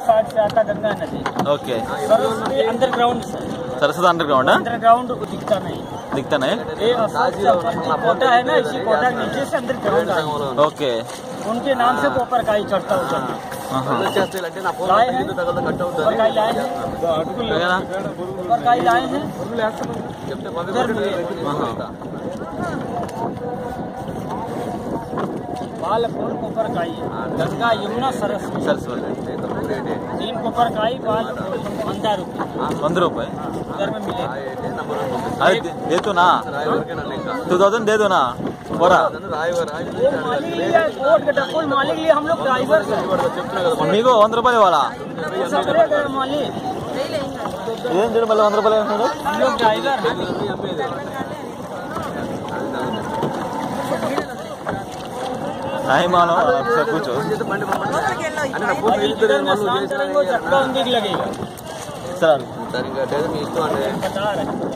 Side से आता गंगा नदी। Okay Saraswati underground Saraswati underground underground दिखता नहीं ये कोटा है ना, इसी कोटा के नीचे से अंडरग्राउंड। ओके उनके नाम से कोपरकाई चढ़ता होता है। लाए हैं कोपरकाई लाए हैं कोपरकाई लाए हैं बाल फूल कोपरकाई गंगा यमुना सरस्वती 3 कोपरकाई बाल फूल 100 रुपये उधर में मिलेगा। अरे दे दो ना 2000 दे दो ना बोरा मालिक लिए हम लोग ड्राइवर మీకు 100 రూపాయలు ఇవ్వాలా मालिक ఏం చేయడం మళ్ళీ 100 రూపాయలు हम लोग ड्राइवर नहीं मानो आपसे पूछो लगेगा सर మీ ఇష్టం అంటే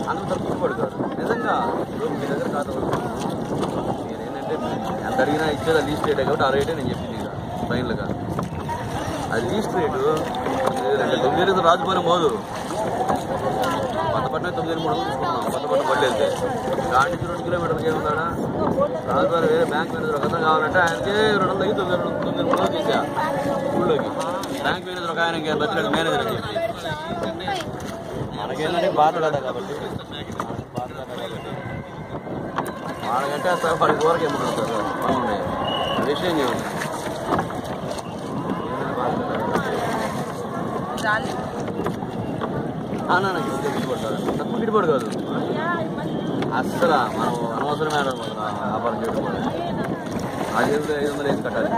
అందరూ తక్కువ నిజంగా మీ దగ్గర ఖాతా మీరు ఏంటంటే ఎంత అడిగినా ఇచ్చేది లీస్ట్ రేటే కాబట్టి ఆ రేటే నేను చెప్పింది ఇక ఫైనల్గా అది లీస్ట్ రేటు 9 రాజుపోయిన మోదు కొత్తపట్నం 9,300 తీసుకున్నాం కొత్తపట్నం పడలేదు దాని నుంచి 2 కిలోమీటర్లకి ఏముందా రాజువారి వేరే బ్యాంక్ మేనేజర్ ఒక అర్థం కావాలంటే ఆయనకే 200 చేశా ఊళ్ళోకి బ్యాంక్ మేనేజర్ ఒక ఆయనకి బతిలాడు మేనేజర్ అని చెప్పి మనకేంటంటే బాధ కదా కాబట్టి వాళ్ళకంటే అసలు వాడికి ఊరకే ఏమన్నా సార్ బాగున్నాయి విషయం ఏమన్నా నాకు గిట్టుబడతారు తక్కువ గిట్టుబడి కాదు అస్సలు మనం అనవసరమైన వ్యాపారం చేయడం అది 500 వేసి కట్టాలి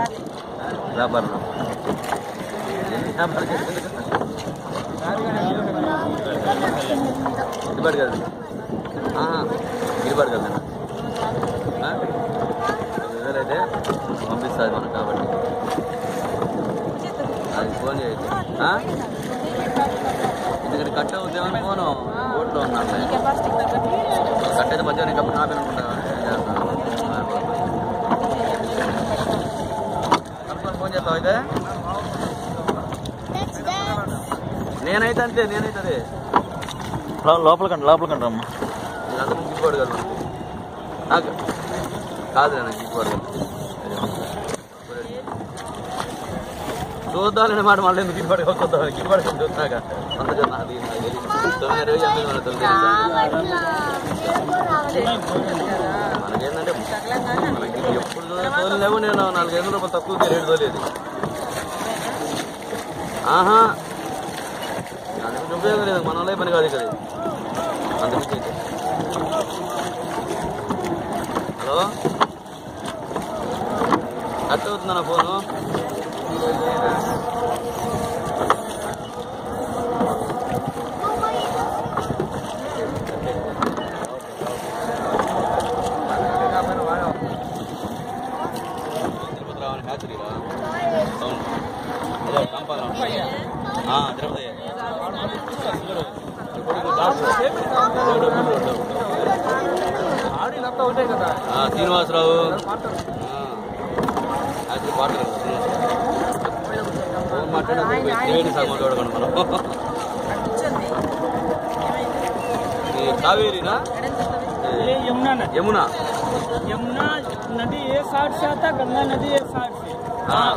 వ్యాపారంలో వ్యాపారం చేసి గిట్టుబాటు కదా గిట్టుబాటు కదా అయితే పంపిస్తుంది మనకు కాబట్టి అది ఫోన్ చేయొచ్చు ఎందుకంటే కట్ అవుతామని ఫోను ఓట్లో ఉన్నాను కట్ అయితే మధ్యాహ్నం కాబట్టి నా పేరు అనుకుంటా ఫోన్ చేస్తావు అయితే నేనైతే అంతే నేనైతే లోపలికండి రమ్మా అందరూ గిట్టుబాటు కదా నాకు కాదు నాకు గిట్టుబాటు కదా చూద్దామనే మాట మళ్ళీ ఎందుకు గిట్టుబాటు చూద్దాం గిట్టుబాటు చూస్తున్నాక అందుకే నాది 9,800 మనకేంటంటే మనకి ఎప్పుడు తోలేవు నేను 4,500 రూపాయలు తక్కువ రేటు తోలేదు అందుకు ఉపయోగం లేదు మన వల్ల పని కాదు ఇక్కడ అందుకే హలో కట్ అవుతుందా నా ఫోను శ్రీనివాసరావు మాట్లాడే సాగు చూడకండి మనం कावेरीना ये यमुना नदी। यमुना यमुना नदी एक साइड से आता, गंगा नदी एक साइड से।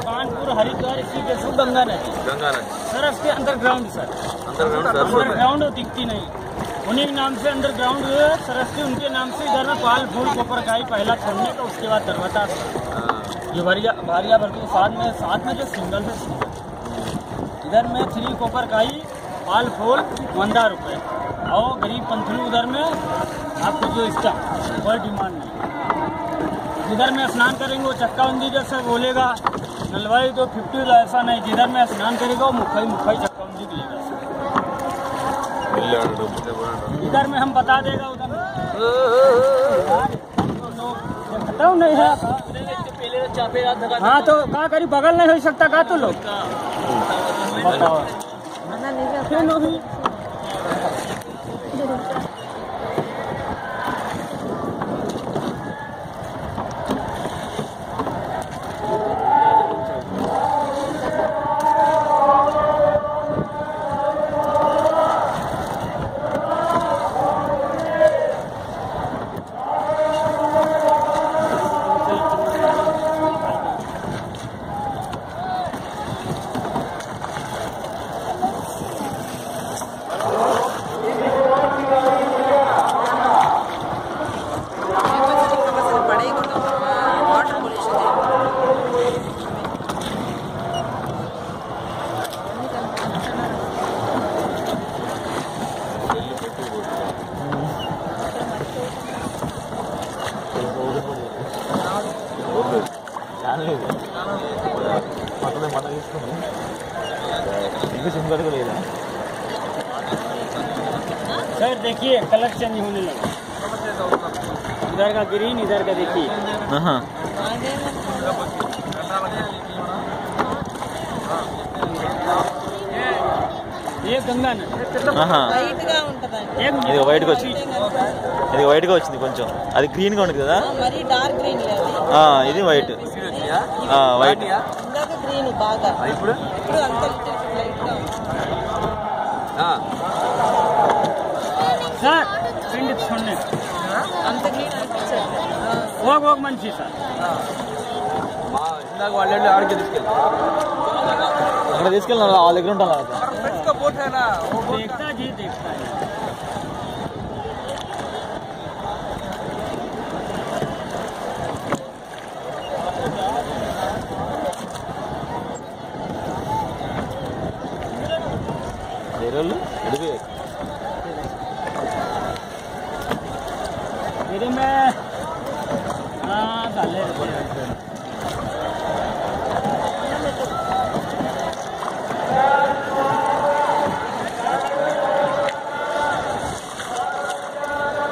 कानपुर हरिद्वार इसी के थ्रू गंगा नदी। गंगा नदी सरस के अंडरग्राउंड सर, अंडरग्राउंड दिखती नहीं, उन्हीं के नाम से अंडरग्राउंड सरस के, उनके नाम से इधर में पाल फूल कोपरकाई पहला छोड़ने का, उसके बाद दरवाजा ये भारिया भर के साथ में जो सिंगल है इधर में 3 कोपरकाई पाल फूल 15 रुपये, और गरीब पंथलू उधर में आपको जो इसका कोई डिमांड नहीं। जिधर में स्नान करेंगे वो चक्काबंदी जैसे बोलेगा, नलवाई तो 50 ऐसा नहीं, जिधर में स्नान करेगा वो मुखई चक्काबंदी मिलेगा। इधर में हम बता देगा, उधर बताओ नहीं है। हाँ तो क्या करी, बगल नहीं हो सकता का तो लोग बताओ नहीं। सिम कार्ड को ले ला सर देखिए कलर चेंज होने लगा इधर का ग्रीन इधर का देखिए हाँ ये गंगा ना వైట్ గా ఉంటదండి ఇది వైట్గా వచ్చింది ఇది వైట్గా వచ్చింది కొంచెం అది గ్రీన్గా ఉంటుంది కదా మరి డార్క్ గ్రీన్ లేదు ఇది వైట్ వైట్ ఇందాక గ్రీన్ బాగా ఇప్పుడు అంత లైట్ గా सर पिंड छोड़ने అంత గ్రీన్ అనిపించదు वो मंची सर ఇందాక వాళ్ళు ఆడికి తీసుకెళ్ళి అక్కడ తీసుకెళ్ళినా వాళ్ళ దగ్గర ఉంటాను देखता जी देखता है मेरे में डाले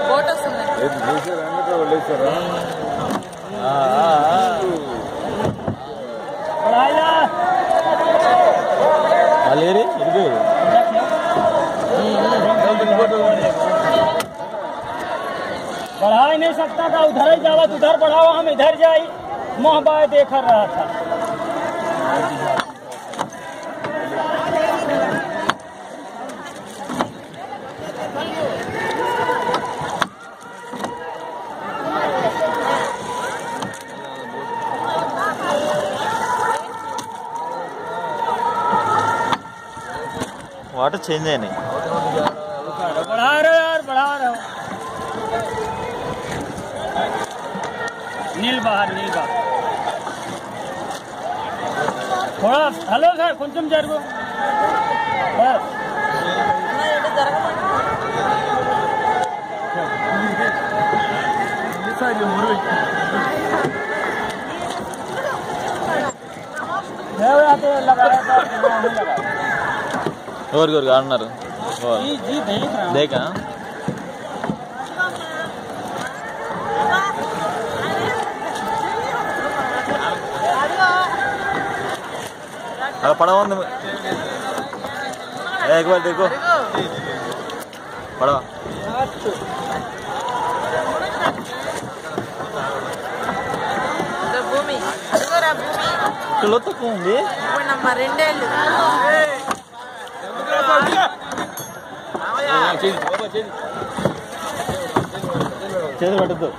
బోట్ వస్తుంది बढ़ाया లేరే ఇది बढ़ा ही नहीं सकता था उधर ही जावा उधर बढ़ावा हम इधर जाई मोहबाय देख रहा था వాటర్ చేంజ్ అయినాయి बढ़ा रहे यार बढ़ा रहे हो नील बाहर थोड़ा हेलो सर కొంచెం జరుగు बस ఎవరికి ఆడున్నారు जी देख रहा हूँ దేకా पड़ा हुआ एक बार देखो पड़ा భూమి అదిగోరా భూమి కిలో తక్కువ ఉంది ఇప్పుడు నమ్మ రెండేళ్ళు చేతులు పట్టద్దు